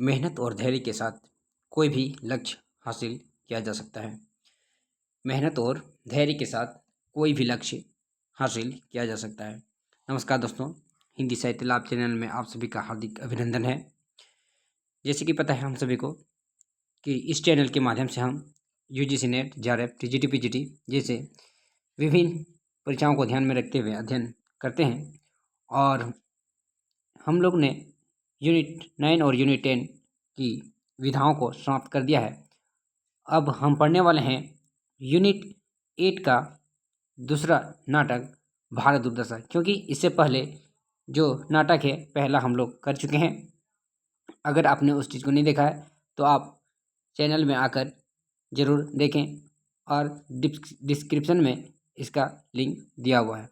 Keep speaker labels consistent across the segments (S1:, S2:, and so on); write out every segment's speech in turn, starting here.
S1: मेहनत और धैर्य के साथ कोई भी लक्ष्य हासिल किया जा सकता है। मेहनत और धैर्य के साथ कोई भी लक्ष्य हासिल किया जा सकता है। नमस्कार दोस्तों, हिंदी साहित्य लाभ चैनल में आप सभी का हार्दिक अभिनंदन है। जैसे कि पता है हम सभी को कि इस चैनल के माध्यम से हम UGC net, JRF, TGT, PGT जैसे विभिन्न परीक्षाओं को ध्यान में रखते हुए अध्ययन करते हैं और हम लोग ने यूनिट 9 और यूनिट 10 की विधाओं को समाप्त कर दिया है। अब हम पढ़ने वाले हैं यूनिट 8 का दूसरा नाटक भारत दुर्दशा, क्योंकि इससे पहले जो नाटक है पहला हम लोग कर चुके हैं। अगर आपने उस चीज़ को नहीं देखा है तो आप चैनल में आकर ज़रूर देखें और डिस्क्रिप्शन में इसका लिंक दिया हुआ है।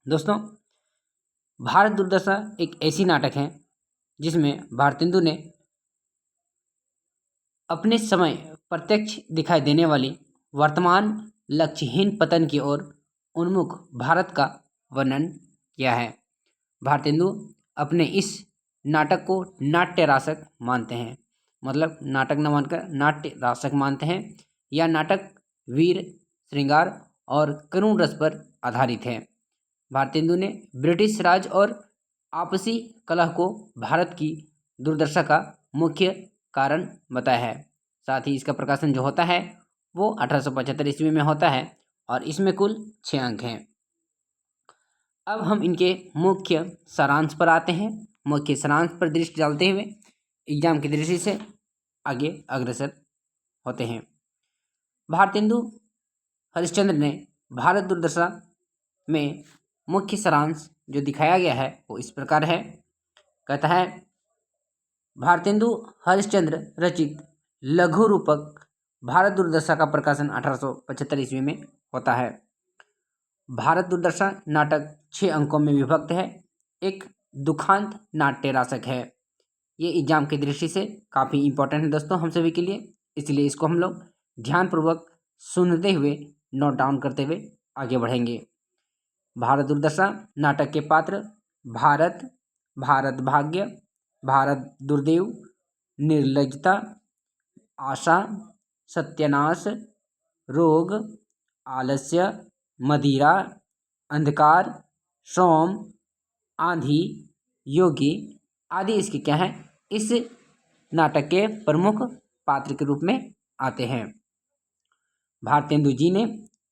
S1: दोस्तों, भारत दुर्दशा एक ऐसी नाटक है जिसमें भारतेंदु ने अपने समय प्रत्यक्ष दिखाई देने वाली वर्तमान लक्ष्यहीन पतन की ओर उन्मुख भारत का वर्णन किया है। भारतेंदु अपने इस नाटक को नाट्य रासक मानते हैं, मतलब नाटक न मानकर नाट्य रासक मानते हैं। यह नाटक वीर, श्रृंगार और करुण रस पर आधारित है। भारतेंदु ने ब्रिटिश राज और आपसी कलह को भारत की दुर्दशा का मुख्य कारण बताया है। साथ ही इसका प्रकाशन जो होता है वो 1875 ईस्वी में होता है और इसमें कुल 6 अंक हैं। अब हम इनके मुख्य सारांश पर आते हैं। मुख्य सारांश पर दृष्टि डालते हुए एग्जाम की दृष्टि से आगे अग्रसर होते हैं। भारतेंदु हरिश्चंद्र ने भारत दुर्दशा में मुख्य सारांश जो दिखाया गया है वो इस प्रकार है। कहता है, भारतेंदु हरिश्चंद्र रचित लघु रूपक भारत दुर्दशा का प्रकाशन 1875 ईस्वी में होता है। भारत दुर्दशा नाटक 6 अंकों में विभक्त है। एक दुखांत नाट्य रासक है। ये एग्जाम की दृष्टि से काफ़ी इंपॉर्टेंट है दोस्तों हम सभी के लिए, इसलिए इसको हम लोग ध्यानपूर्वक सुनते हुए नोट डाउन करते हुए आगे बढ़ेंगे। भारत दुर्दशा नाटक के पात्र भारत, भारत भाग्य, भारत दुर्देव, निर्लजता, आशा, सत्यानाश, रोग, आलस्य, मदिरा, अंधकार, सोम, आंधी, योगी आदि इसके क्या हैं, इस नाटक के प्रमुख पात्र के रूप में आते हैं। भारतेंदु जी ने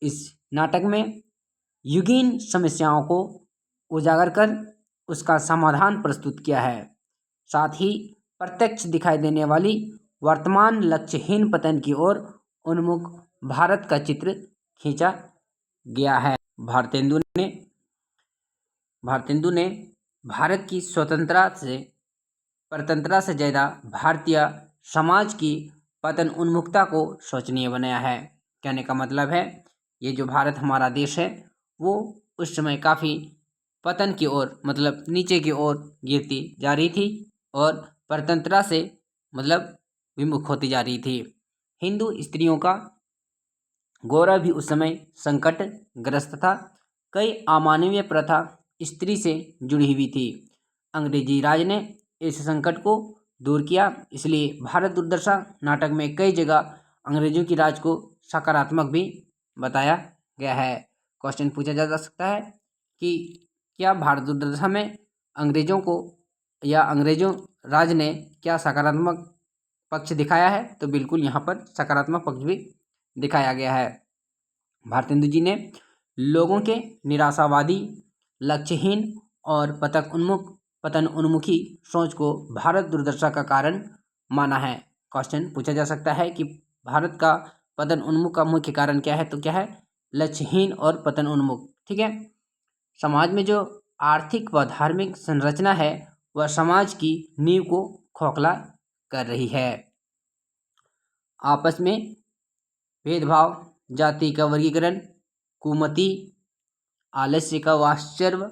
S1: इस नाटक में युगीन समस्याओं को उजागर कर उसका समाधान प्रस्तुत किया है। साथ ही प्रत्यक्ष दिखाई देने वाली वर्तमान लक्ष्यहीन पतन की ओर उन्मुख भारत का चित्र खींचा गया है। भारतेंदु ने भारत की परतंत्रता से ज़्यादा भारतीय समाज की पतन उन्मुखता को शोचनीय बनाया है। कहने का मतलब है ये जो भारत हमारा देश है वो उस समय काफ़ी पतन की ओर, मतलब नीचे की ओर गिरती जा रही थी और परतंत्रता से मतलब विमुख होती जा रही थी। हिंदू स्त्रियों का गौरव भी उस समय संकटग्रस्त था। कई अमानवीय प्रथा स्त्री से जुड़ी हुई थी। अंग्रेजी राज ने इस संकट को दूर किया, इसलिए भारत दुर्दशा नाटक में कई जगह अंग्रेजों की राज को सकारात्मक भी बताया गया है। क्वेश्चन पूछा जा सकता है कि क्या भारत दुर्दशा में अंग्रेजों को या अंग्रेजों राज ने क्या सकारात्मक पक्ष दिखाया है, तो बिल्कुल यहाँ पर सकारात्मक पक्ष भी दिखाया गया है। भारतेंदु जी ने लोगों के निराशावादी, लक्ष्यहीन और पतन उन्मुखी सोच को भारत दुर्दशा का कारण माना है। क्वेश्चन पूछा जा सकता है कि भारत का पतन उन्मुख का मुख्य कारण क्या है, तो क्या है, लक्ष्यहीन और पतन उन्मुख। ठीक है, समाज में जो आर्थिक व धार्मिक संरचना है वह समाज की नींव को खोखला कर रही है। आपस में भेदभाव, जाति का वर्गीकरण, कुमति, आलस्य का वाश्चर्य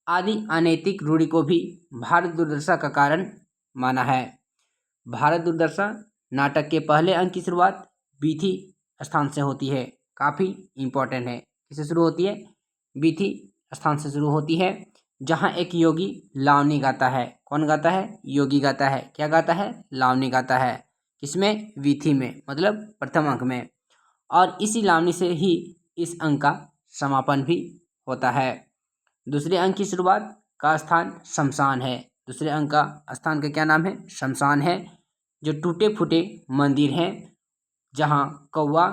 S1: आदि अनैतिक रूढ़ि को भी भारत दुर्दशा का कारण माना है। भारत दुर्दशा नाटक के पहले अंक की शुरुआत बीथी स्थान से होती है। काफ़ी इम्पोर्टेंट है। किससे शुरू होती है? बीथी स्थान से शुरू होती है, जहाँ एक योगी लावनी गाता है। कौन गाता है? योगी गाता है। क्या गाता है? लावनी गाता है। किसमें? वीथी में, मतलब प्रथम अंक में। और इसी लावनी से ही इस अंक का समापन भी होता है। दूसरे अंक की शुरुआत का स्थान शमशान है। दूसरे अंक का स्थान का क्या नाम है? शमशान है। जो टूटे फूटे मंदिर हैं जहाँ कौवा,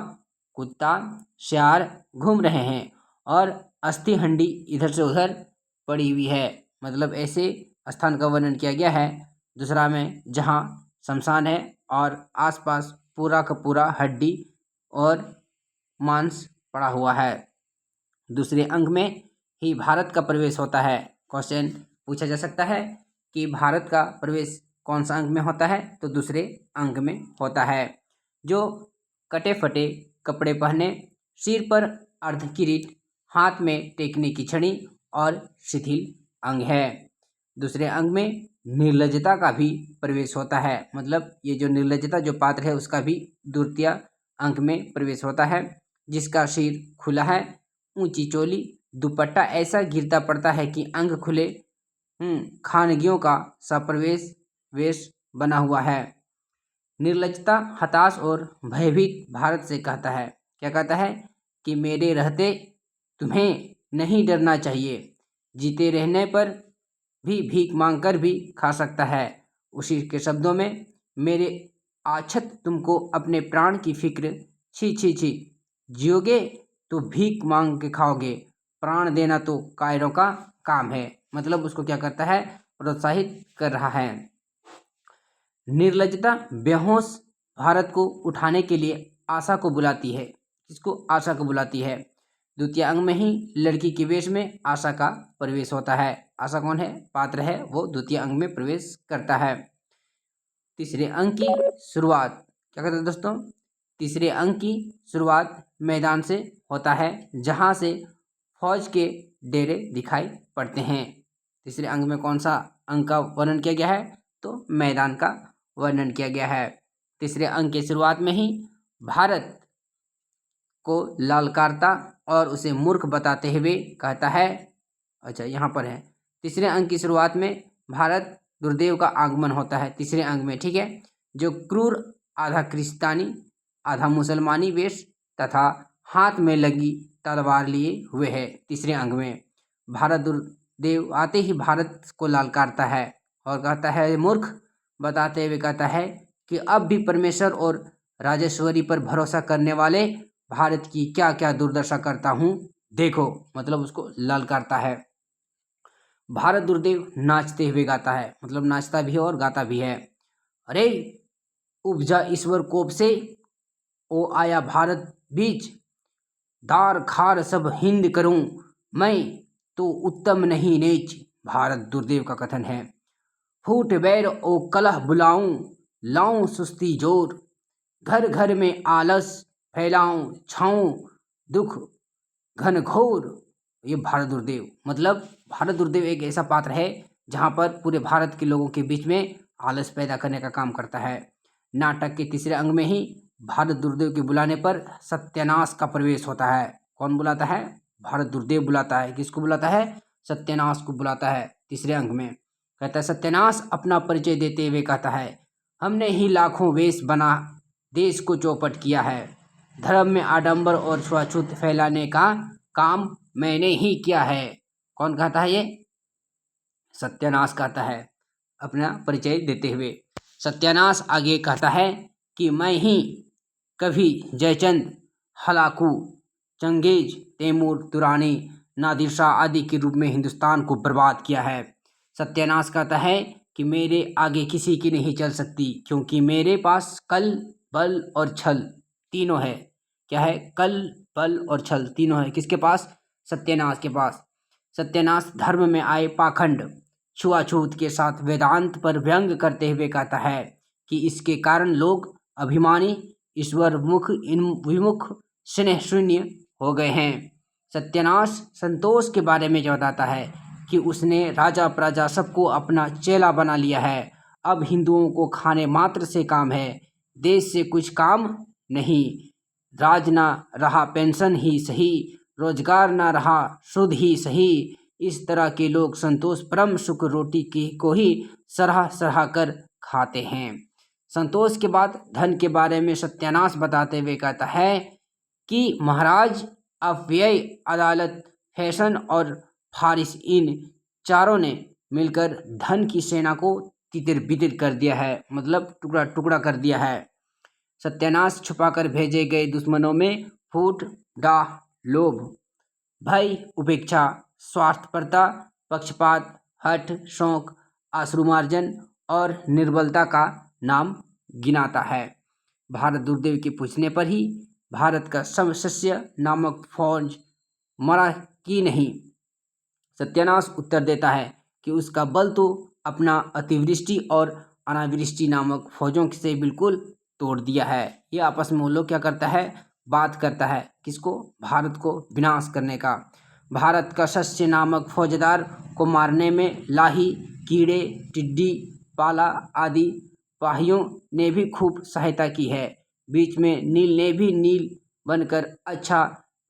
S1: कुत्ता, सियार घूम रहे हैं और अस्थि हंडी इधर से उधर पड़ी हुई है, मतलब ऐसे स्थान का वर्णन किया गया है। दूसरा में जहाँ शमशान है और आसपास पूरा का पूरा हड्डी और मांस पड़ा हुआ है। दूसरे अंक में ही भारत का प्रवेश होता है। क्वेश्चन पूछा जा सकता है कि भारत का प्रवेश कौन सा अंक में होता है? तो दूसरे अंक में होता है। जो कटे फटे कपड़े पहने, सिर पर अर्ध किरीट, हाथ में टेकने की छड़ी और शिथिल अंग है। दूसरे अंग में निर्लजता का भी प्रवेश होता है, मतलब ये जो निर्लजता जो पात्र है उसका भी द्वितीय अंक में प्रवेश होता है। जिसका सिर खुला है, ऊंची चोली, दुपट्टा ऐसा गिरता पड़ता है कि अंग खुले खानगियों का सप्रवेश वेश बना हुआ है। निर्लजता, हताश और भयभीत भारत से कहता है। क्या कहता है? कि मेरे रहते तुम्हें नहीं डरना चाहिए, जीते रहने पर भी भीख मांगकर भी खा सकता है। उसी के शब्दों में, मेरे आछत तुमको अपने प्राण की फिक्र, छी छी छी, जियोगे तो भीख मांग के खाओगे, प्राण देना तो कायरों का काम है। मतलब उसको क्या करता है? प्रोत्साहित कर रहा है। निर्लजता बेहोश भारत को उठाने के लिए आशा को बुलाती है। किसको? आशा को बुलाती है। द्वितीय अंग में ही लड़की के वेश में आशा का प्रवेश होता है। आशा कौन है? पात्र है, वो द्वितीय अंग में प्रवेश करता है। तीसरे अंक की शुरुआत क्या कहते हैं दोस्तों? तीसरे अंक की शुरुआत मैदान से होता है, जहां से फौज के डेरे दिखाई पड़ते हैं। तीसरे अंक में कौन सा अंक का वर्णन किया गया है? तो मैदान का वर्णन किया गया है। तीसरे अंक की शुरुआत में ही भारत को ललकारता और उसे मूर्ख बताते हुए कहता है। अच्छा, यहाँ पर है। तीसरे अंक की शुरुआत में भारत गुरुदेव का आगमन होता है तीसरे अंक में, ठीक है। जो क्रूर आधा क्रिस्तानी आधा मुसलमानी वेश तथा हाथ में लगी तलवार लिए हुए है। तीसरे अंक में भारत गुरुदेव आते ही भारत को ललकारता है और कहता है मूर्ख, बताते हुए कहता है कि अब भी परमेश्वर और राजेश्वरी पर भरोसा करने वाले भारत की क्या क्या दुर्दशा करता हूँ देखो, मतलब उसको ललकारता है। भारत गुरुदेव नाचते हुए गाता है, मतलब नाचता भी है और गाता भी है। अरे उपजा ईश्वर कोप से, ओ आया भारत बीच, दार खार सब हिंद करूं, मैं तो उत्तम नहीं नीच। भारत गुरुदेव का कथन है। फूट बैर ओ कलह बुलाऊं, लाऊं सुस्ती जोर, घर घर में आलस फैलाऊं, छाऊं दुख घनघोर। ये भारत गुरुदेव, मतलब भारत गुरुदेव एक ऐसा पात्र है जहाँ पर पूरे भारत के लोगों के बीच में आलस पैदा करने का काम करता है। नाटक के तीसरे अंग में ही भारत गुरुदेव के बुलाने पर सत्यानाश का प्रवेश होता है। कौन बुलाता है? भारत गुरुदेव बुलाता है। किसको बुलाता है? सत्यानाश को बुलाता है। तीसरे अंग में कहता है, सत्यानाश अपना परिचय देते हुए कहता है, हमने ही लाखों वेश बना देश को चौपट किया है। धर्म में आडंबर और छुआछूत फैलाने का काम मैंने ही किया है। कौन कहता है? ये सत्यानाश कहता है अपना परिचय देते हुए। सत्यानाश आगे कहता है कि मैं ही कभी जयचंद, हलाकू, चंगेज, तैमूर, दुरानी, नादिर शाह आदि के रूप में हिंदुस्तान को बर्बाद किया है। सत्यानाश कहता है कि मेरे आगे किसी की नहीं चल सकती, क्योंकि मेरे पास कल, बल और छल तीनों है। क्या है? कल, बल और छल तीनों है। किसके पास? सत्यानाश के पास। सत्यानाश धर्म में आए पाखंड, छुआछूत के साथ वेदांत पर व्यंग करते हुए कहता है कि इसके कारण लोग अभिमानी, ईश्वर मुख विमुख, स्नेह शून्य हो गए हैं। सत्यानाश संतोष के बारे में जो बताता है कि उसने राजा प्रजा सबको अपना चेला बना लिया है। अब हिंदुओं को खाने मात्र से काम है, देश से कुछ काम नहीं। राज ना रहा पेंशन ही सही, रोजगार ना रहा शुद्ध ही सही, इस तरह के लोग संतोष परम सुख रोटी की को ही सराह सराह कर खाते हैं। संतोष के बाद धन के बारे में सत्यानाश बताते हुए कहता है कि महाराज अव्यय, अदालत, फैशन और फारिस इन चारों ने मिलकर धन की सेना को तितिर बितिर कर दिया है, मतलब टुकड़ा टुकड़ा कर दिया है। सत्यानाश छुपाकर भेजे गए दुश्मनों में फूट, डाह, लोभ, भय, उपेक्षा, स्वार्थपरता, पक्षपात, हठ, शौक, आश्रुमार्जन और निर्बलता का नाम गिनाता है। भारत दुर्देव के पूछने पर ही भारत का समशस्य नामक फौज मरा कि नहीं, सत्यानाश उत्तर देता है कि उसका बल तो अपना अतिवृष्टि और अनावृष्टि नामक फौजों से बिल्कुल तोड़ दिया है। ये आपस में वो लोग क्या करता है, बात करता है, किसको, भारत को विनाश करने का। भारत का शस्य नामक फौजदार को मारने में लाही, कीड़े, टिड्डी, पाला आदि पाहियों ने भी खूब सहायता की है। बीच में नील ने भी नील बनकर अच्छा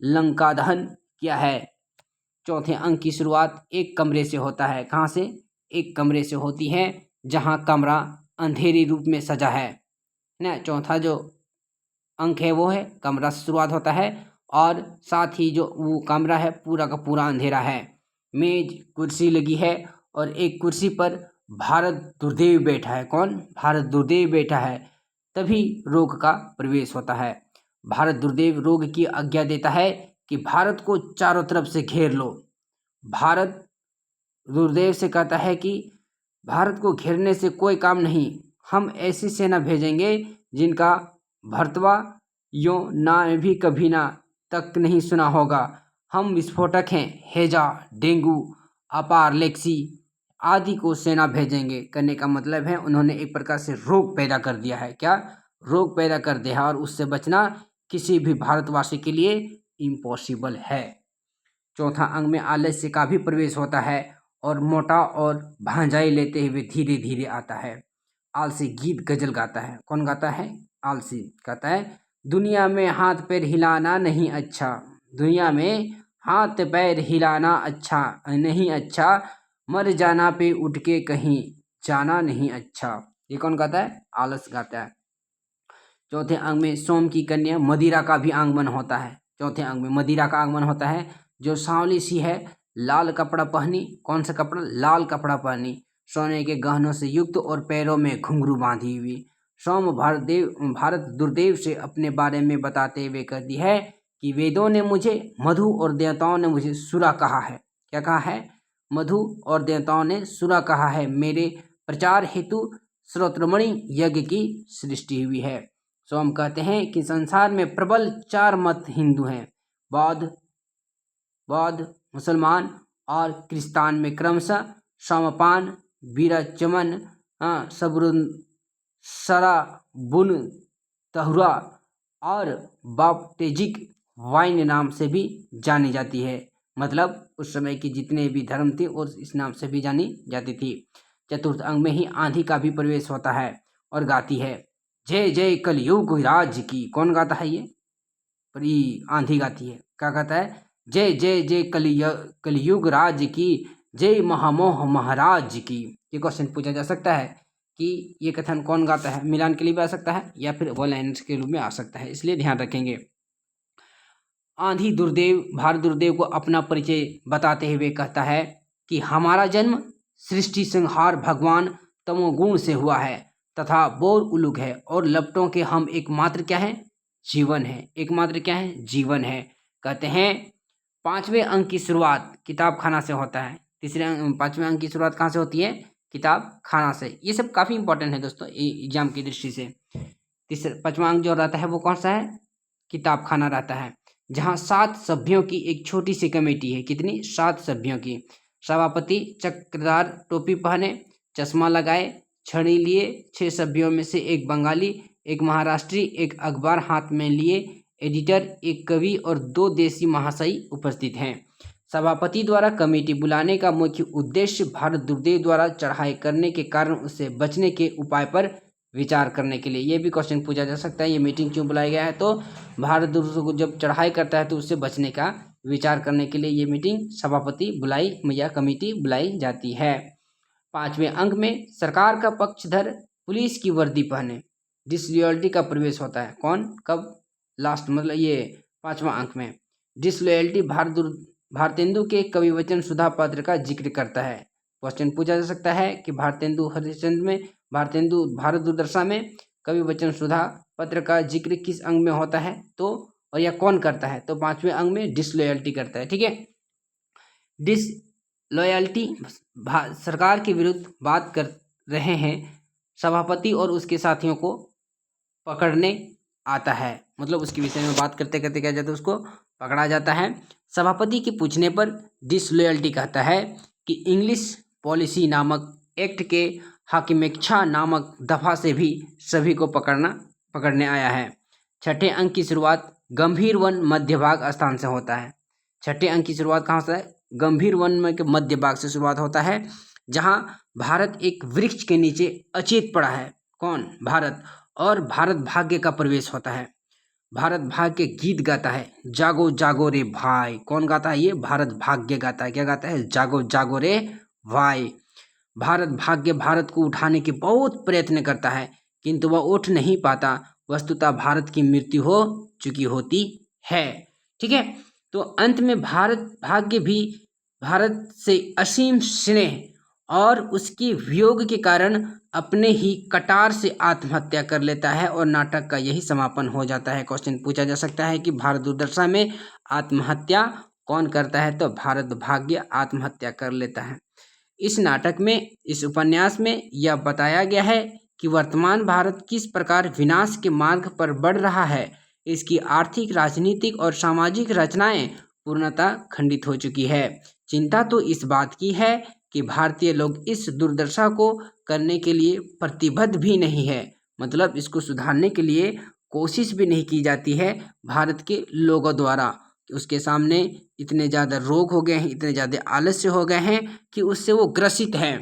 S1: लंका दहन किया है। चौथे अंक की शुरुआत एक कमरे से होता है। कहाँ से? एक कमरे से होती है जहाँ कमरा अंधेरी रूप में सजा है ना। चौथा जो अंक है वो है कमरा से शुरुआत होता है और साथ ही जो वो कमरा है पूरा का पूरा अंधेरा है। मेज कुर्सी लगी है और एक कुर्सी पर भारत दुर्देव बैठा है। कौन? भारत दुर्देव बैठा है। तभी रोग का प्रवेश होता है। भारत दुर्देव रोग की आज्ञा देता है कि भारत को चारों तरफ से घेर लो। भारत दुर्देव से कहता है कि भारत को घेरने से कोई काम नहीं, हम ऐसी सेना भेजेंगे जिनका भर्तवा यो ना भी कभी ना तक नहीं सुना होगा। हम विस्फोटक हैं, हैजा, डेंगू, अपारलेक्सी आदि को सेना भेजेंगे। करने का मतलब है उन्होंने एक प्रकार से रोग पैदा कर दिया है। क्या? रोग पैदा कर दिया है और उससे बचना किसी भी भारतवासी के लिए इम्पॉसिबल है। चौथा अंग में आलस्य का भी प्रवेश होता है और मोटा और भांजाई लेते हुए धीरे धीरे आता है। आलसी गीत गजल गाता है। कौन गाता है? आलसी कहता है दुनिया में हाथ पैर हिलाना नहीं अच्छा, दुनिया में हाथ पैर हिलाना अच्छा नहीं अच्छा, मर जाना पे उठ के कहीं जाना नहीं अच्छा। ये कौन गाता है? आलस गाता है। चौथे अंग में सोम की कन्या मदिरा का भी आगमन होता है। चौथे अंग में मदिरा का आगमन होता है जो सांवली सी है, लाल कपड़ा पहनी। कौन सा कपड़ा? लाल कपड़ा पहनी, सोने के गहनों से युक्त और पैरों में घुंघरू बांधी हुई। सोम भारत दुर्देव से अपने बारे में बताते हुए कहती है कि वेदों ने मुझे मधु और देवताओं ने मुझे सुरा कहा है। क्या कहा है? मधु और देवताओं ने सुरा कहा है। मेरे प्रचार हेतु श्रोत्रमणि यज्ञ की सृष्टि हुई है। सोम कहते हैं कि संसार में प्रबल 4 मत हिंदू हैं, बौद्ध, मुसलमान और क्रिस्तान में क्रमशः सोमपान, विरचमन, सबरुन, सराबुन, तहुरा और बाप्टिजिक वाइन नाम से भी जानी जाती है। मतलब उस समय की जितने भी धर्म थे और इस नाम से भी जानी जाती थी। चतुर्थ अंग में ही आंधी का भी प्रवेश होता है और गाती है जय जय कलयुग राज की। कौन गाता है? ये पर ये आंधी गाती है। क्या गाता है? जय जय जय कलयुग राज की, जय महामोह महाराज की। ये क्वेश्चन पूछा जा सकता है कि ये कथन कौन गाता है? मिलान के लिए भी आ सकता है या फिर वन लाइनर्स के रूप में आ सकता है, इसलिए ध्यान रखेंगे। आंधी दुर्देव भारत दुर्देव को अपना परिचय बताते हुए कहता है कि हमारा जन्म सृष्टि संहार भगवान तमोगुण से हुआ है तथा बोर उलूक है और लपटों के हम एकमात्र क्या है? जीवन है। एकमात्र क्या है? जीवन है। कहते हैं 5वें अंक की शुरुआत किताब खाना से होता है। 5वें अंक की शुरुआत कहाँ से होती है? किताब खाना से। ये सब काफ़ी इंपॉर्टेंट है दोस्तों एग्जाम की दृष्टि से। 5वां अंक जो रहता है वो कौन सा है? किताब खाना रहता है, जहाँ 7 सभ्यों की एक छोटी सी कमेटी है। कितनी? 7 सभ्यों की। सभापति चक्रदार टोपी पहने, चश्मा लगाए, छड़ी लिए। 6 सभ्यों में से एक बंगाली, एक महाराष्ट्री, एक अखबार हाथ में लिए एडिटर, एक कवि और 2 देसी महाशय उपस्थित हैं। सभापति द्वारा कमेटी बुलाने का मुख्य उद्देश्य भारत दुर्देव द्वारा चढ़ाई करने के कारण उससे बचने के उपाय पर विचार करने के लिए। ये भी क्वेश्चन पूछा जा सकता है, ये मीटिंग क्यों बुलाया गया है? तो भारत दुर्देव को जब चढ़ाई करता है तो उससे बचने का विचार करने के लिए ये मीटिंग सभापति बुलाई या कमेटी बुलाई जाती है। 5वें अंक में सरकार का पक्षधर पुलिस की वर्दी पहने डिसलॉयल्टी का प्रवेश होता है। कौन, कब, लास्ट, मतलब ये 5वां अंक में डिसलॉयल्टी भारतेंदु के कवि वचन सुधा पत्र का जिक्र करता है। क्वेश्चन पूछा जा सकता है कि भारतेंदु भारत दुर्दशा में कवि वचन सुधा पत्र का जिक्र किस अंग में होता है, तो और यह कौन करता है, तो 5वें अंग में डिसलॉयल्टी करता है। ठीक है, डिसलॉयल्टी सरकार के विरुद्ध बात कर रहे हैं सभापति और उसके साथियों को पकड़ने आता है, मतलब उसके विषय में बात करते करते क्या जाता है, उसको पकड़ा जाता है। सभापति के पूछने पर डिसलॉयल्टी कहता है कि इंग्लिश पॉलिसी नामक एक्ट के हाकिमेक्षा नामक दफा से भी सभी को पकड़ने आया है। 6ठे अंक की शुरुआत गंभीर वन मध्य भाग स्थान से होता है। 6ठे अंक की शुरुआत कहाँ से है, गंभीर वन में के मध्य भाग से शुरुआत होता है, जहां भारत एक वृक्ष के नीचे अचेत पड़ा है। कौन, भारत, और भारत भाग्य का प्रवेश होता है। भारत भाग्य गीत गाता है, जागो जागो रे भाई। कौन गाता है, ये भारत भाग्य गाता है। क्या गाता है, जागो जागो रे भाई। भारत भाग्य भारत को उठाने के बहुत प्रयत्न करता है, किंतु वह उठ नहीं पाता। वस्तुतः भारत की मृत्यु हो चुकी होती है। ठीक है, तो अंत में भारत भाग्य भी भारत से असीम स्नेह और उसके वियोग के कारण अपने ही कटार से आत्महत्या कर लेता है और नाटक का यही समापन हो जाता है। क्वेश्चन पूछा जा सकता है कि भारत दुर्दशा में आत्महत्या कौन करता है, तो भारत भाग्य आत्महत्या कर लेता है। इस नाटक में, इस उपन्यास में यह बताया गया है कि वर्तमान भारत किस प्रकार विनाश के मार्ग पर बढ़ रहा है। इसकी आर्थिक, राजनीतिक और सामाजिक रचनाएं पूर्णतः खंडित हो चुकी है। चिंता तो इस बात की है कि भारतीय लोग इस दुर्दशा को करने के लिए प्रतिबद्ध भी नहीं है, मतलब इसको सुधारने के लिए कोशिश भी नहीं की जाती है भारत के लोगों द्वारा। उसके सामने इतने ज़्यादा रोग हो गए हैं, इतने ज़्यादा आलस्य हो गए हैं कि उससे वो ग्रसित हैं।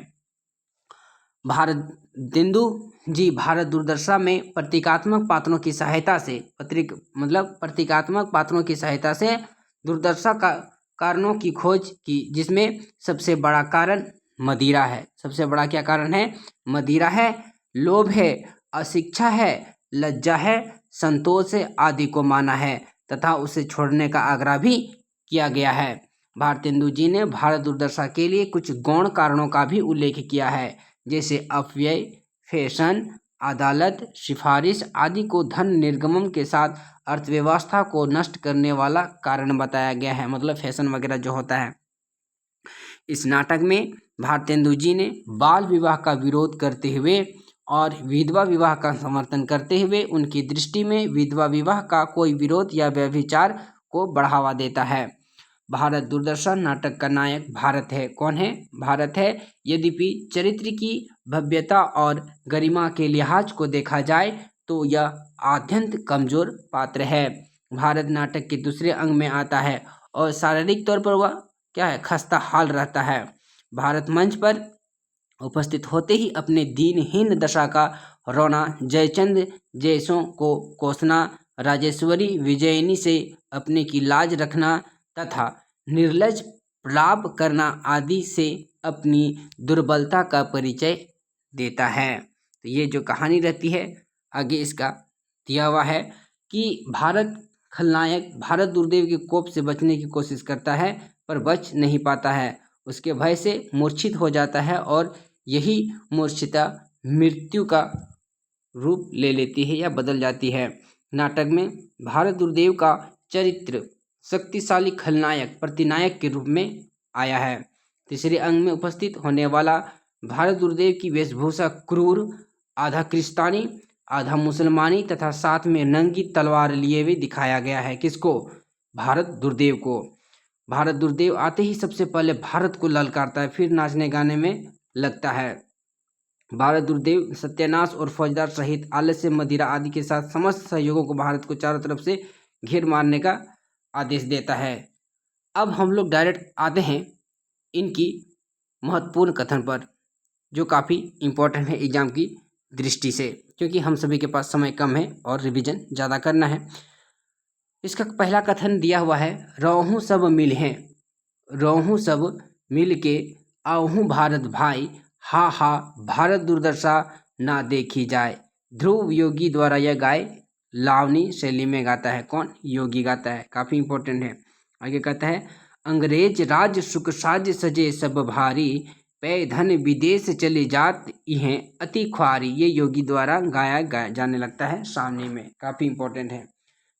S1: भारतेंदु जी भारत दुर्दशा में प्रतीकात्मक पात्रों की सहायता से प्रतीकात्मक पात्रों की सहायता से दुर्दशा का कारणों की खोज की, जिसमें सबसे बड़ा कारण मदिरा है। सबसे बड़ा क्या कारण है, मदिरा है, लोभ है, अशिक्षा है, लज्जा है, संतोष है आदि को माना है तथा उसे छोड़ने का आग्रह भी किया गया है। भारतेंदु जी ने भारत दुर्दशा के लिए कुछ गौण कारणों का भी उल्लेख किया है, जैसे अपव्यय, फैशन, अदालत, सिफारिश आदि को धन निर्गमन के साथ अर्थव्यवस्था को नष्ट करने वाला कारण बताया गया है, मतलब फैशन वगैरह जो होता है। इस नाटक में भारतेंदु जी ने बाल विवाह का विरोध करते हुए और विधवा विवाह का समर्थन करते हुए उनकी दृष्टि में विधवा विवाह का कोई विरोध या व्यभिचार को बढ़ावा देता है। भारत दुर्दशा नाटक का नायक भारत है। कौन है, भारत है। यद्यपि चरित्र की भव्यता और गरिमा के लिहाज को देखा जाए तो यह अत्यंत कमजोर पात्र है। भारत नाटक के दूसरे अंग में आता है और शारीरिक तौर पर वह क्या है, खस्ता हाल रहता है। भारत मंच पर उपस्थित होते ही अपने दीनहीन दशा का रोना, जयचंद जैसों को कोसना, राजेश्वरी विजयिनी से अपने की लाज रखना तथा निर्लज प्रलाप करना आदि से अपनी दुर्बलता का परिचय देता है। तो ये जो कहानी रहती है आगे इसका दिया हुआ है कि भारत खलनायक भारत दुर्देव के कोप से बचने की कोशिश करता है पर बच नहीं पाता है। उसके भय से मूर्छित हो जाता है और यही मूर्छिता मृत्यु का रूप ले लेती है या बदल जाती है। नाटक में भारत दुर्देव का चरित्र शक्तिशाली खलनायक प्रतिनायक के रूप में आया है। तीसरे अंग में उपस्थित होने वाला भारत दुर्देव की वेशभूषा क्रूर, आधा क्रिस्तानी आधा मुसलमानी तथा साथ में नंगी तलवार लिए हुए दिखाया गया है। किसको, भारत दुर्देव को। भारत दुर्देव आते ही सबसे पहले भारत को ललकारता है, फिर नाचने गाने में लगता है। भारत दुर्देव सत्यानाश और फौजदार सहित आलस्य, मदिरा आदि के साथ समस्त सहयोगों को भारत को चारों तरफ से घेर मारने का आदेश देता है। अब हम लोग डायरेक्ट आते हैं इनकी महत्वपूर्ण कथन पर, जो काफ़ी इम्पोर्टेंट है एग्जाम की दृष्टि से, क्योंकि हम सभी के पास समय कम है और रिवीजन ज़्यादा करना है। इसका पहला कथन दिया हुआ है, रहूं सब मिल हैं, रहूं सब मिल के आहूं भारत भाई, हा हा भारत दुर्दशा ना देखी जाए। ध्रुव योगी द्वारा यह गाय लावनी शैली में गाता है। कौन? योगी गाता है। काफी इंपॉर्टेंट है। आगे कहता है, अंग्रेज राज सुख साज सजे सब भारी, पे धन विदेश चले जात इहें अति ख्वारी। ये योगी द्वारा गाया जाने लगता है सामने में। काफी इंपॉर्टेंट है।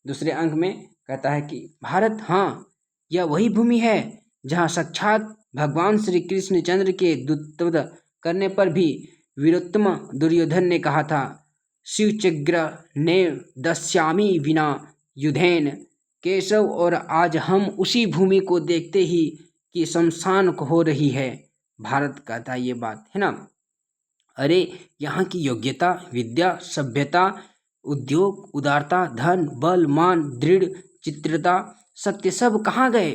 S1: दूसरे अंक में कहता है कि भारत, हाँ, यह वही भूमि है जहाँ साक्षात भगवान श्री कृष्ण चंद्र के दुत्तवध करने पर भी वीरोत्तम दुर्योधन ने कहा था, शिवचग्र ने दस्यामी विना युधेन केशव। और आज हम उसी भूमि को देखते ही कि शमशान हो रही है। भारत कहता है ये बात, है ना। अरे यहाँ की योग्यता, विद्या, सभ्यता, उद्योग, उदारता, धन, बल, मान, दृढ़ चित्रता, सत्य सब कहाँ गए?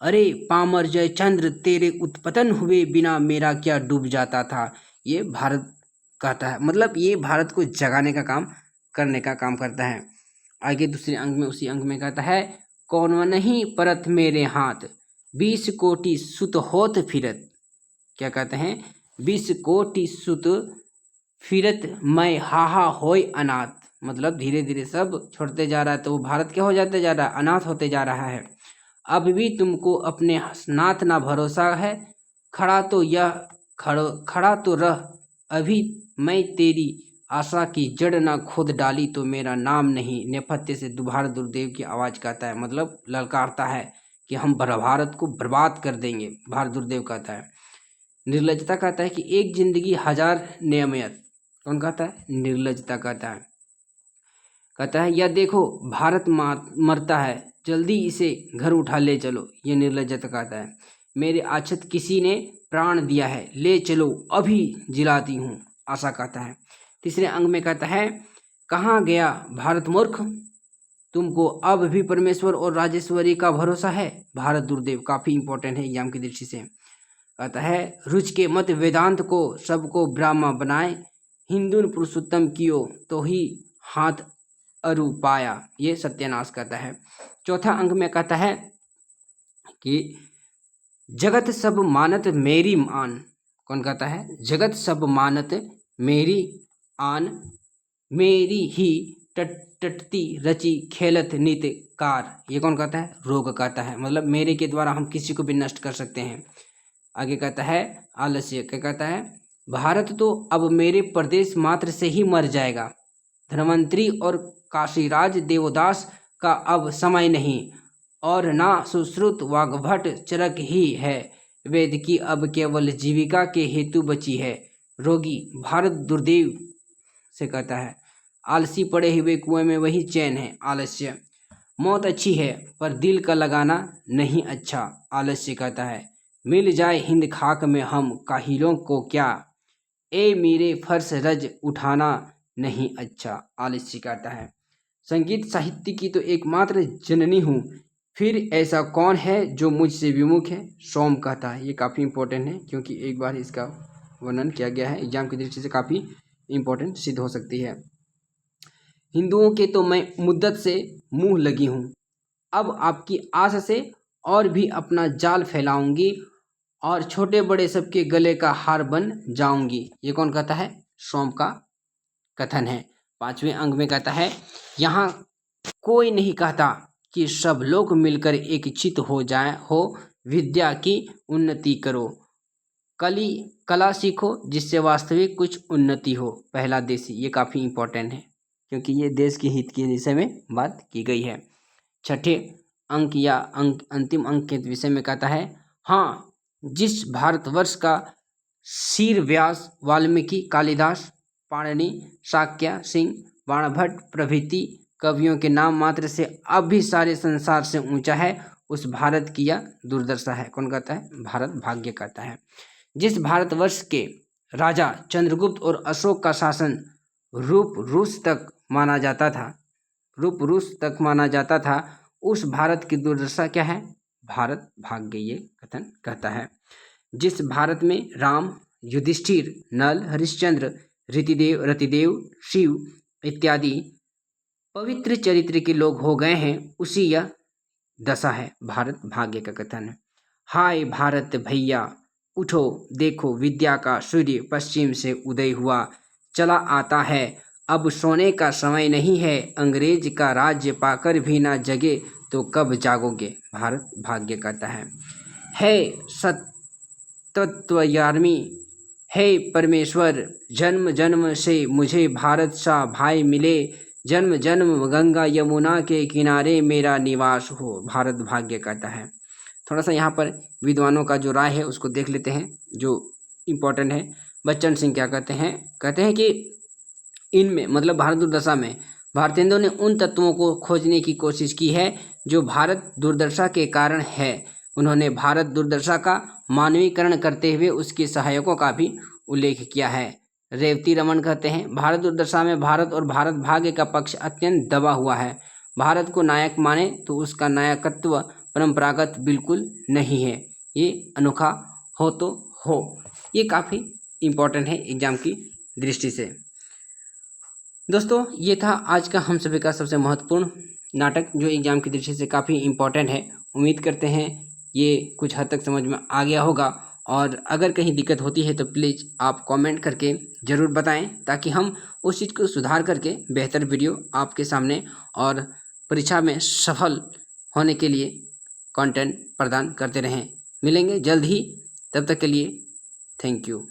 S1: अरे पामर जयचंद्र, तेरे उत्पतन हुए बिना मेरा क्या डूब जाता था। ये भारत कहता है, मतलब ये भारत को जगाने का काम, करने का काम करता है। आगे दूसरे अंक में, उसी अंक में कहता है, कौन नहीं परत मेरे हाथ, 20 कोटि सुत होत फिरत। क्या कहते हैं? 20 कोटि सुत फिरत मैं हाहा होय अनाथ। मतलब धीरे धीरे सब छोड़ते जा रहा है, तो वो भारत क्या हो जाते जा रहा है? अनाथ होते जा रहा है। अब भी तुमको अपने नाथ ना भरोसा है, खड़ा तो रह अभी, मैं तेरी आशा की जड़ ना खुद डाली तो मेरा नाम नहीं। नेपथ्य से दुभार दुर्देव की आवाज कहता है, मतलब ललकारता है कि हम भारत को बर्बाद कर देंगे। भार दुर्देव कहता है। निर्लजता कहता है कि एक जिंदगी हजार नियमित। कौन कहता है? निर्लजता कहता है। कहता है, यह देखो भारत मरता है, जल्दी इसे घर उठा ले चलो। ये निर्लजता कहता है। मेरे आछत किसी ने प्राण दिया है, ले चलो अभी जिलाती हूँ। आशा कहता है। तीसरे अंग में कहता है, कहाँ गया भारत मूर्ख, तुमको अब भी परमेश्वर और राजेश्वरी का भरोसा है। भारत दुर्देव काफी इंपॉर्टेंट है एग्जाम की दृष्टि से। कहता है, रुच के मत वेदांत को सबको ब्राह्मण बनाए, हिंदू पुरुषोत्तम कियो तो ही हाथ अरु पाया। ये सत्यानाश कहता है। चौथा अंक में कहता है कि जगत सब मानत मेरी आन। कौन कहता है? जगत सब मानत मेरी आन, मेरी ही टटती रची खेलत नित कार। ये कौन कहता है? रोग कहता है। मतलब मेरे के द्वारा हम किसी को भी नष्ट कर सकते हैं। आगे कहता है आलस्य। क्या कहता है? भारत तो अब मेरे प्रदेश मात्र से ही मर जाएगा। धनवंतरी और काशीराज देवदास का अब समय नहीं, और ना सुश्रुत वाग्भट चरक ही है। वेद की अब केवल जीविका के हेतु बची है। रोगी भारत दुर्देव से कहता है, आलसी पड़े हुए कुएं में वही चैन है। आलस्य। मौत अच्छी है पर दिल का लगाना नहीं अच्छा। आलस्य कहता है, मिल जाए हिंद खाक में हम काहिलों को क्या, ए मेरे फर्श रज उठाना नहीं अच्छा। आलस्य कहता है। संगीत साहित्य की तो एकमात्र जननी हूँ, फिर ऐसा कौन है जो मुझसे विमुख है। सोम कहता है। ये काफ़ी इंपॉर्टेंट है क्योंकि एक बार इसका वर्णन किया गया है, एग्जाम की दृष्टि से काफ़ी इंपॉर्टेंट सिद्ध हो सकती है। हिंदुओं के तो मैं मुद्दत से मुंह लगी हूँ, अब आपकी आस से और भी अपना जाल फैलाऊंगी, और छोटे बड़े सबके गले का हार बन जाऊंगी। ये कौन कहता है? सोम का कथन है। पांचवें अंग में कहता है, यहाँ कोई नहीं कहता कि सब लोग मिलकर एक चित हो जाए, हो विद्या की उन्नति करो, कला सीखो जिससे वास्तविक कुछ उन्नति हो। पहला देशी। ये काफ़ी इंपॉर्टेंट है क्योंकि ये देश के हित के विषय में बात की गई है। छठे अंक या अंतिम अंक के विषय में कहता है, हाँ, जिस भारतवर्ष का शीर व्यास, वाल्मीकि, कालिदास, पाणिनि, शाक्य, सिंह, बाणभट्ट प्रभृति कवियों के नाम मात्र से अब भी सारे संसार से ऊंचा है, उस भारत की यह दुर्दशा है। कौन कहता है? भारत भाग्य कहता है। जिस भारतवर्ष के राजा चंद्रगुप्त और अशोक का शासन रूप रूस तक माना जाता था, उस भारत की दुर्दशा क्या है? भारत भाग्य। ये कथन कहता है। जिस भारत में राम, युधिष्ठिर, नल, हरिश्चंद्र, रतिदेव, शिव इत्यादि पवित्र चरित्र के लोग हो गए हैं, उसी यह दशा है भारत भाग्य का कथन। हाय भारत भैया, उठो देखो विद्या का सूर्य पश्चिम से उदय हुआ चला आता है। अब सोने का समय नहीं है, अंग्रेज का राज्य पाकर भी ना जगे तो कब जागोगे, भारत भाग्य कहता है सतत्वयामी, हे परमेश्वर, जन्म जन्म से मुझे भारत सा भाई मिले, जन्म जन्म गंगा यमुना के किनारे मेरा निवास हो, भारत भाग्य कहता है। थोड़ा सा यहाँ पर विद्वानों का जो राय है उसको देख लेते हैं जो इम्पोर्टेंट है। बच्चन सिंह क्या कहते हैं कि इनमें मतलब भारत दुर्दशा में भारतेंदु ने उन तत्वों को खोजने की कोशिश की है जो भारत दुर्दशा के कारण है। उन्होंने भारत दुर्दशा का मानवीकरण करते हुए उसके सहायकों का भी उल्लेख किया है। रेवती रमन कहते हैं भारत दुर्दशा में भारत और भारत भाग्य का पक्ष अत्यंत दबा हुआ है। भारत को नायक माने तो उसका नायकत्व परंपरागत बिल्कुल नहीं है, ये अनोखा हो तो हो। ये काफ़ी इम्पोर्टेंट है एग्जाम की दृष्टि से। दोस्तों ये था आज का हम सभी का सबसे महत्वपूर्ण नाटक जो एग्जाम की दृष्टि से काफ़ी इम्पोर्टेंट है। उम्मीद करते हैं ये कुछ हद तक समझ में आ गया होगा, और अगर कहीं दिक्कत होती है तो प्लीज़ आप कमेंट करके ज़रूर बताएं ताकि हम उस चीज़ को सुधार करके बेहतर वीडियो आपके सामने और परीक्षा में सफल होने के लिए कंटेंट प्रदान करते रहें। मिलेंगे जल्द ही, तब तक के लिए थैंक यू।